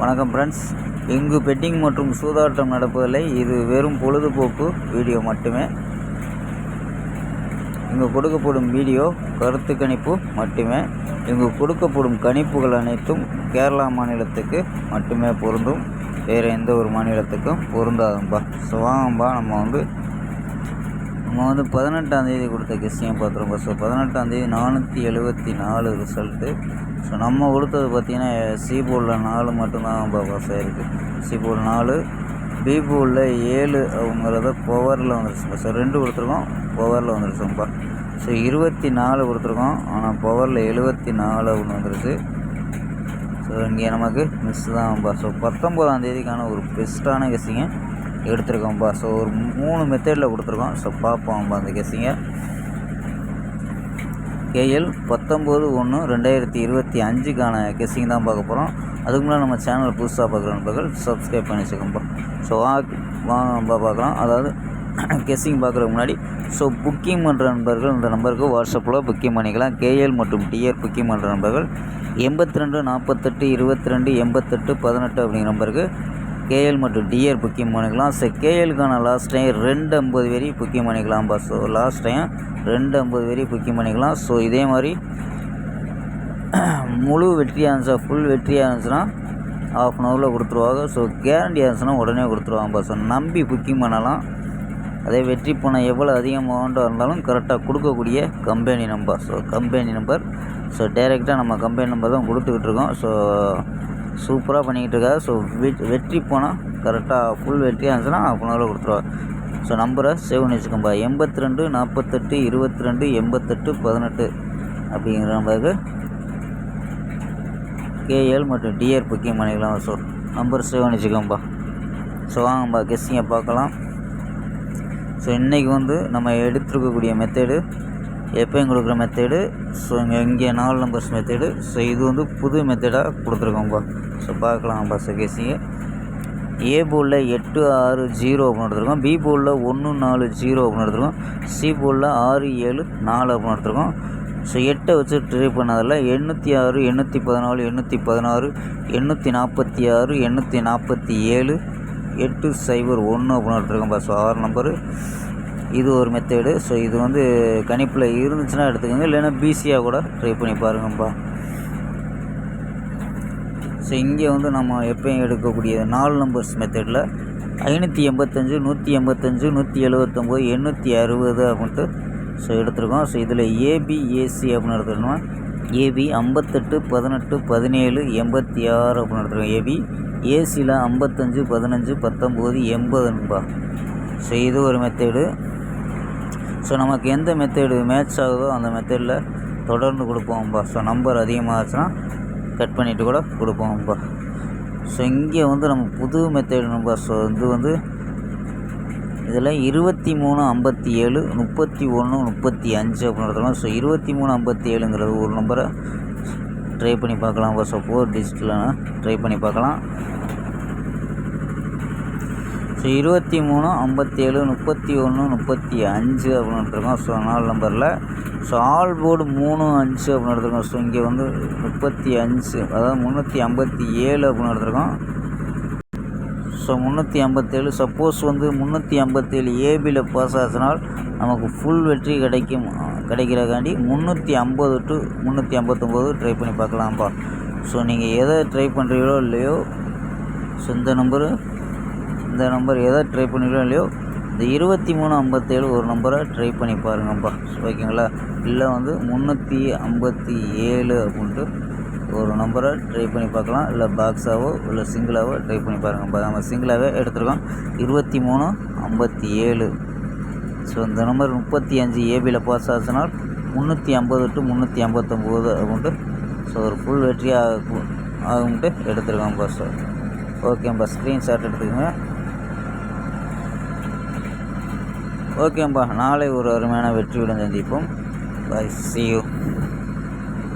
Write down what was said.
வணக்கம் ஃப்ரெண்ட்ஸ். இங்கு பெட்டிங் மற்றும் சூதாட்டம் நடப்பதில்லை. இது வெறும் பொழுதுபோக்கு வீடியோ மட்டுமே. இங்கு கொடுக்கப்படும் வீடியோ கருத்து கணிப்பு மட்டுமே. இங்கு கொடுக்கப்படும் கணிப்புகள் அனைத்தும் கேரளா மாநிலத்துக்கு மட்டுமே பொருந்தும், வேறு எந்த ஒரு மாநிலத்துக்கும் பொருந்தாதும்பா. ஸோ வாங்கம்பா, நம்ம வந்து 18ஆம் தேதி கொடுத்த கெஸ்ஸையும் பார்த்துருவோம். ஸோ 18ஆம் தேதி 474 ரிசல்ட்டு. ஸோ நம்ம கொடுத்தது பார்த்திங்கன்னா சி போர்டில் 4 மட்டும்தான் பாஸ் ஆகிருக்கு. சி போர்டு 4, பி போர்டில் 7 அவங்கிறத பவரில் வந்துருச்சுப்பா. ஸோ 2 கொடுத்துருக்கோம், பவரில் வந்துருச்சோம்ப்பா. ஸோ 24 கொடுத்துருக்கோம், ஆனால் பவரில் 74 அப்படின்னு வந்துருச்சு. ஸோ இங்கே நமக்கு மிஸ் தான்ப்பா. ஸோ 19ஆம் தேதிக்கான ஒரு பெஸ்ட்டான கெஸ்ஸிங்க எடுத்துருக்கோம்ப்பா. ஸோ ஒரு 3 மெத்தடில் கொடுத்துருக்கோம். ஸோ பார்ப்போம்ப்பா அந்த கெஸ்ஸிங்க. கேஎல் 19/1/2025க்கான கெஸ்ஸிங் தான் பார்க்க போகிறோம். அதுக்கு முன்னாடி நம்ம சேனல் புதுசாக பார்க்குற நண்பர்கள் சப்ஸ்கிரைப் பண்ணி வச்சுக்கோம்பா. ஸோ வாங்கப்பா பார்க்கலாம். அதாவது கெஸ்ஸிங் பார்க்குறதுக்கு முன்னாடி புக்கிங் பண்ணுற நண்பர்கள் இந்த நம்பருக்கு வாட்ஸ்அப்பில் புக்கிங் பண்ணிக்கலாம். கேஎல் மற்றும் டிஆர் புக்கிங் பண்ணுற நண்பர்கள் 82 48 22 88 18 அப்படிங்கிற நம்பருக்கு கேஎல் மற்றும் டிஆர் புக்கிங் பண்ணிக்கலாம். ஸோ கேஎலுக்கான லாஸ்ட் டைம் 250 வரி புக்கிங் பண்ணிக்கலாம்ப்பா. ஸோ லாஸ்ட் டைம் 250 வரி புக்கிங் பண்ணிக்கலாம். ஸோ இதே மாதிரி முழு வெற்றியாக இருந்துச்சா, ஃபுல் வெற்றியாக இருந்துச்சுன்னா ½ அன் ஹவரில் கொடுத்துருவாங்க. ஸோ கேரண்டியாக இருந்துச்சுன்னா உடனே கொடுத்துருவாங்கப்பா. ஸோ நம்பி புக்கிங் பண்ணலாம். அதே வெற்றி பணம் எவ்வளோ அதிக அமௌண்ட்டாக இருந்தாலும் கரெக்டாக கொடுக்கக்கூடிய company number. So company number. So டைரெக்டாக நம்ம கம்பெனி நம்பர் தான் கொடுத்துக்கிட்டு இருக்கோம். ஸோ சூப்பராக பண்ணிக்கிட்டு இருக்காது. ஸோ வெற்றி போனால் கரெக்டாக ஃபுல் வெற்றியாக இருந்துச்சுன்னா ½ அன் ஹவரில் கொடுத்துருவாங்க. ஸோ நம்பரை சேவ் பண்ணி வச்சுக்கோம்பா. 82 48 22 88 18 அப்படிங்கிற நம்பருக்கு கேஎல் மற்றும் டிஆர் புக்கிங் பண்ணிக்கலாம். ஸோ நம்பர் சேவ் பண்ணி வச்சுக்கோம்பா. ஸோ வாங்கப்பா கெஸ்ஸிங்கை பார்க்கலாம். ஸோ இன்றைக்கி வந்து நம்ம எடுத்துருக்கக்கூடிய மெத்தேடு எப்போயும் கொடுக்குற மெத்தேடு. ஸோ இங்கே 4 நம்பர்ஸ் மெத்தேடு. ஸோ இது வந்து புது மெத்தேடாக கொடுத்துருக்கோம்ப்பா. ஸோ பார்க்கலாம்ப்பா. ஸோ கெஸ்ஸிங்க ஏ போர்டில் 8 6 0 அப்படின்னு எடுத்துருக்கோம். பி போர்டில் 1 4 0 அப்படின்னு எடுத்துருக்கோம். சி போர்டில் 6 7 4 அப்படின்னு எடுத்துருக்கோம். ஸோ 8 வச்சு ட்ரை பண்ணதில் 806 814 816 846 847 801 அப்படின்னு எடுத்துருக்கோம்ப்பா. So 6 number. இது ஒரு மெத்தேடு. ஸோ இது வந்து கணிப்பில் இருந்துச்சுன்னா எடுத்துக்கோங்க, இல்லைன்னா பிசியாக கூட ட்ரை பண்ணி பாருங்கப்பா. ஸோ இங்கே வந்து நம்ம எப்பயும் எடுக்கக்கூடிய 4 நம்பர்ஸ் மெத்தடில் 585 185 179 860 அப்படின்ட்டு ஸோ எடுத்துருக்கோம். ஸோ இதில் ஏபி ஏசி அப்படின்னு எடுத்துக்கணும். ஏபி 58 18 17 86 அப்படின்னு எடுத்துருக்கோம். ஏபி ஏசியில் 55 15 19 80ன்பா. ஸோ இது ஒரு மெத்தேடு. ஸோ நமக்கு எந்த மெத்தேடு மேட்ச் ஆகுதோ அந்த மெத்தேடில் தொடர்ந்து கொடுப்போம்ப்பா. ஸோ நம்பர் அதிகமாகச்சுன்னா கட் பண்ணிவிட்டு கூட கொடுப்போம்ப்பா. ஸோ இங்கே வந்து நம்ம புது மெத்தேடுப்பா. ஸோ இது வந்து இதில் 23 57 31 35 அப்படின்னு எடுத்துக்கலாம். ஸோ 23 57ங்கிறது ஒரு நம்பரை ட்ரை பண்ணி பார்க்கலாம்ப்பா. ஸோ 4 டிஜிட்டில் ட்ரை பண்ணி பார்க்கலாம். ஸோ 23 57 31 35 அப்படின்னு எடுத்துருக்கோம். ஸோ 4 நம்பரில். ஸோ ஆல் போர்டு 3 5 அப்படின்னு எடுத்துருக்கோம். ஸோ இங்கே வந்து 35, அதாவது 357 அப்படின்னு எடுத்துருக்கோம். ஸோ 357 சப்போஸ் வந்து 357 ஏபியில் பாஸ் ஆச்சுனால் நமக்கு ஃபுல் வெற்றி கிடைக்கிறக்காண்டி 350 to 359 ட்ரை பண்ணி பார்க்கலாம்ப்பா. ஸோ நீங்கள் எதை ட்ரை பண்ணுறீங்களோ இல்லையோ, ஸோ இந்த நம்பர் எதை ட்ரை பண்ணுறீங்களோ இல்லையோ, இந்த 23 57 ஒரு நம்பரை ட்ரை பண்ணி பாருங்கப்பா. ஓகேங்களா? இல்லை வந்து 357 அப்படின்ட்டு ஒரு நம்பரை ட்ரை பண்ணி பார்க்கலாம். இல்லை பாக்ஸாவோ இல்லை சிங்கிளாவோ ட்ரை பண்ணி பாருங்கப்பா. நம்ம சிங்கிளாகவே எடுத்துருக்கோம் 23 57. ஸோ இந்த நம்பர் 35 ஏபியில் பாஸ் ஆச்சுனால் 350 to 359 அப்படின்ட்டு ஸோ ஒரு ஃபுல் வெற்றி ஆகும்ட்டு எடுத்துருக்கோம்ப்பா. ஸோ ஓகேப்பா, ஸ்க்ரீன்ஷாட் எடுத்துக்கோங்க. ஓகேப்பா, நாளை ஒரு அருமையான வெற்றியுடன் சந்திப்போம். Bye, see you.